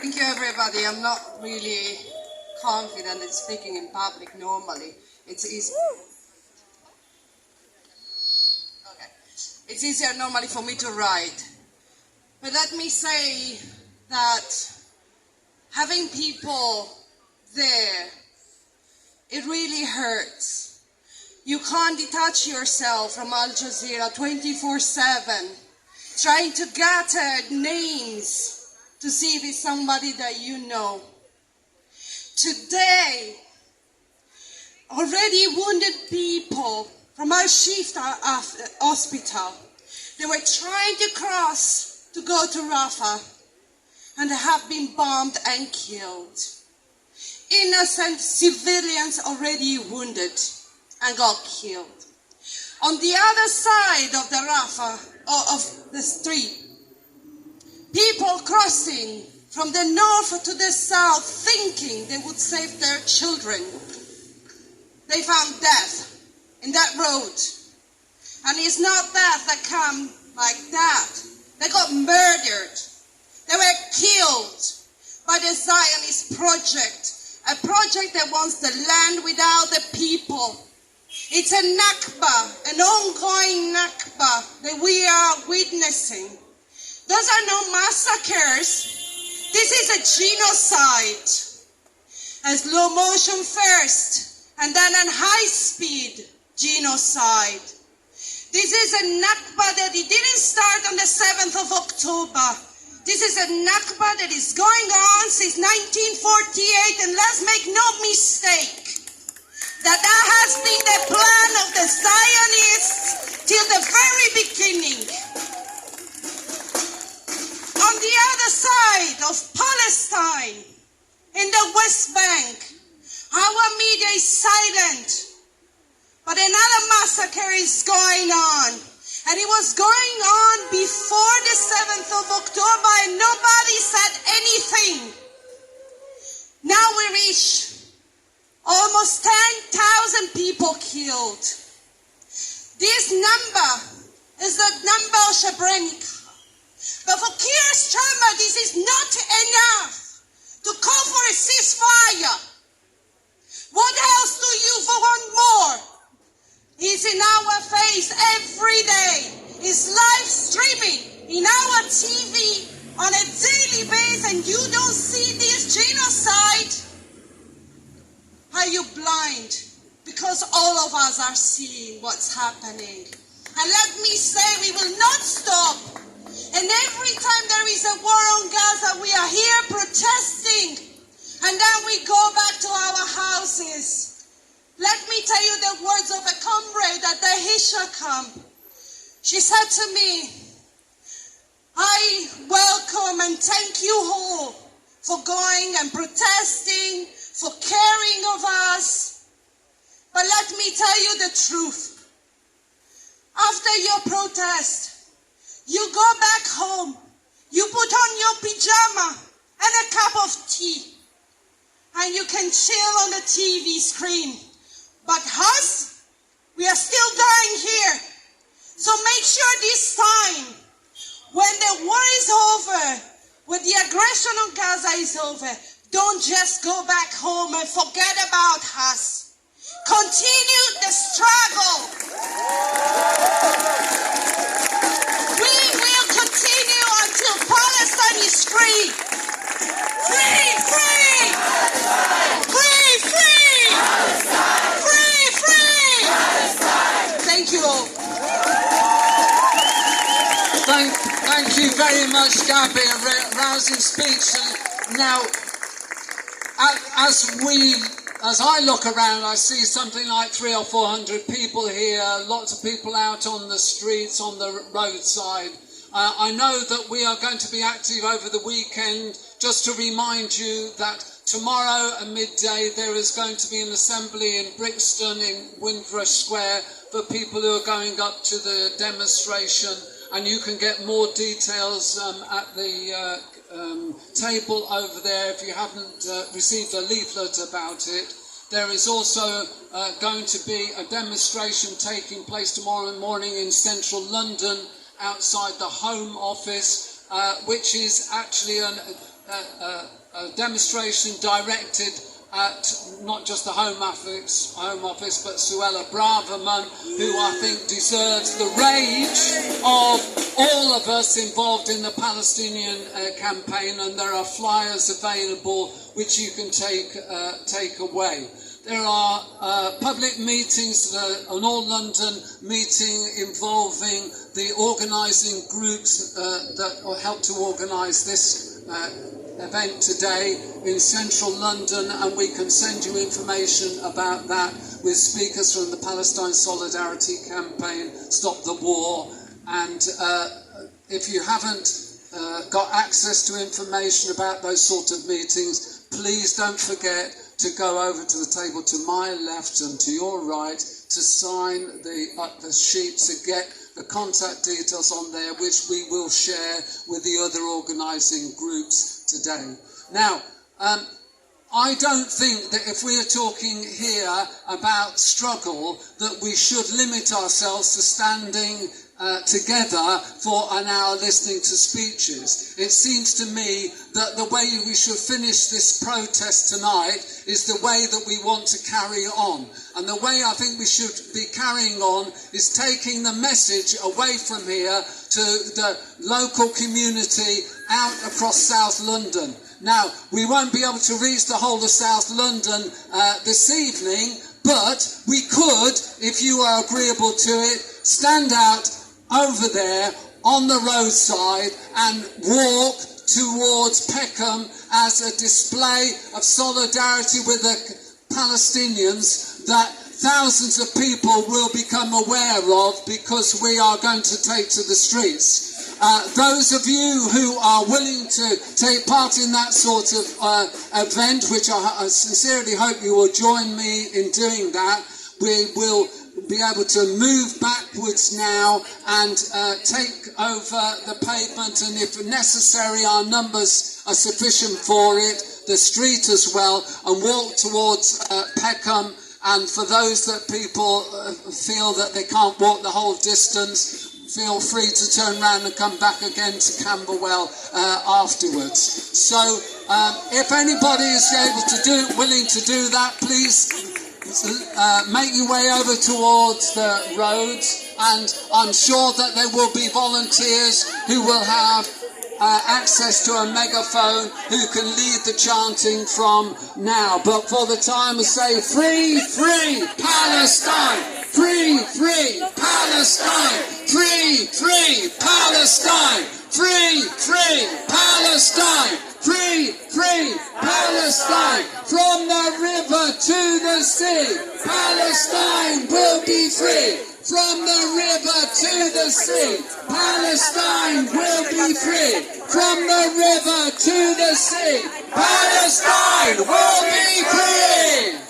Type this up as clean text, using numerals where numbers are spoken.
Thank you, everybody. I'm not really confident in speaking in public normally. It's easy. Okay. It's easier normally for me to write. But let me say that having people there, it really hurts. You can't detach yourself from Al Jazeera 24/7, trying to gather names to see if it's somebody that you know. Today, already wounded people from Al Shifa hospital, they were trying to cross to go to Rafah, and they have been bombed and killed. Innocent civilians already wounded and got killed. On the other side of the Rafah, of the street, people crossing from the north to the south thinking they would save their children. They found death in that road. And it's not death that come like that. They got murdered. They were killed by the Zionist project, a project that wants the land without the people. It's a Nakba, an ongoing Nakba that we are witnessing. Those are no massacres. This is a genocide. A slow motion first, and then a high-speed genocide. This is a Nakba that it didn't start on the 7th of October. This is a Nakba that is going on since 1948, and let's make no mistake that has been the plan of the Zionists till the very beginning. On the other side of Palestine, in the West Bank, our media is silent. But another massacre is going on. And it was going on before the 7th of October, and nobody said anything. Now we reach almost 10,000 people killed. This number is the number of Srebrenica. But for Keir Starmer, this is not enough to call for a ceasefire. What else do you want more? He's in our face every day. He's live streaming in our TV on a daily basis, and you don't see this genocide? Are you blind? Because all of us are seeing what's happening. And let me say, we will not stop. And every time there is a war on Gaza, we are here protesting. And then we go back to our houses. Let me tell you the words of a comrade at the Hisha camp. She said to me, I welcome and thank you all for going and protesting, for caring of us. But let me tell you the truth. After your protest, you go back home, you put on your pajama and a cup of tea, and you can chill on the TV screen. But us, we are still dying here. So make sure this time, when the war is over, when the aggression on Gaza is over, don't just go back home and forget about us. Continue the struggle. We will continue until Palestine is free. Free, free! Free, free! Free, free! Thank you all. Thank you very much, Gabby. A rousing speech. And now, as I look around, I see something like 300 or 400 people here, lots of people out on the streets, on the roadside. I know that we are going to be active over the weekend. Just to remind you that tomorrow at midday there is going to be an assembly in Brixton in Windrush Square for people who are going up to the demonstration, and you can get more details at the table over there if you haven't received a leaflet about it. There is also going to be a demonstration taking place tomorrow morning in central London outside the Home Office, which is actually a demonstration directed at not just the Home Office, but Suella Braverman, who I think deserves the rage of all of us involved in the Palestinian campaign, and there are flyers available which you can take away. There are public meetings, an all-London meeting involving the organising groups that help to organise this event today in central London, and we can send you information about that with speakers from the Palestine Solidarity Campaign, Stop the War. And if you haven't got access to information about those sort of meetings, please don't forget to go over to the table to my left and to your right to sign the sheet to get the contact details on there, which we will share with the other organising groups today. Now, I don't think that if we are talking here about struggle, that we should limit ourselves to standing together for an hour listening to speeches. It seems to me that the way we should finish this protest tonight is the way that we want to carry on. And the way I think we should be carrying on is taking the message away from here to the local community out across South London. Now, we won't be able to reach the whole of South London this evening, but we could, if you are agreeable to it, stand out over there on the roadside and walk towards Peckham as a display of solidarity with the Palestinians that thousands of people will become aware of, because we are going to take to the streets. Those of you who are willing to take part in that sort of event, which I sincerely hope you will join me in doing that, we will be able to move backwards now and take over the pavement, and if necessary our numbers are sufficient for it, the street as well, and walk towards Peckham. And for those that people feel that they can't walk the whole distance, feel free to turn around and come back again to Camberwell afterwards. So if anybody is willing to do that, please make your way over towards the roads, and I'm sure that there will be volunteers who will have access to a megaphone who can lead the chanting from now. But for the time I say, free, free Palestine! Free, free Palestine! Free, free Palestine! Free, free Palestine! Free, free Palestine! From the river to the sea, Palestine will be free! From the river to the sea, Palestine will be free. From the river to the sea, Palestine will be free!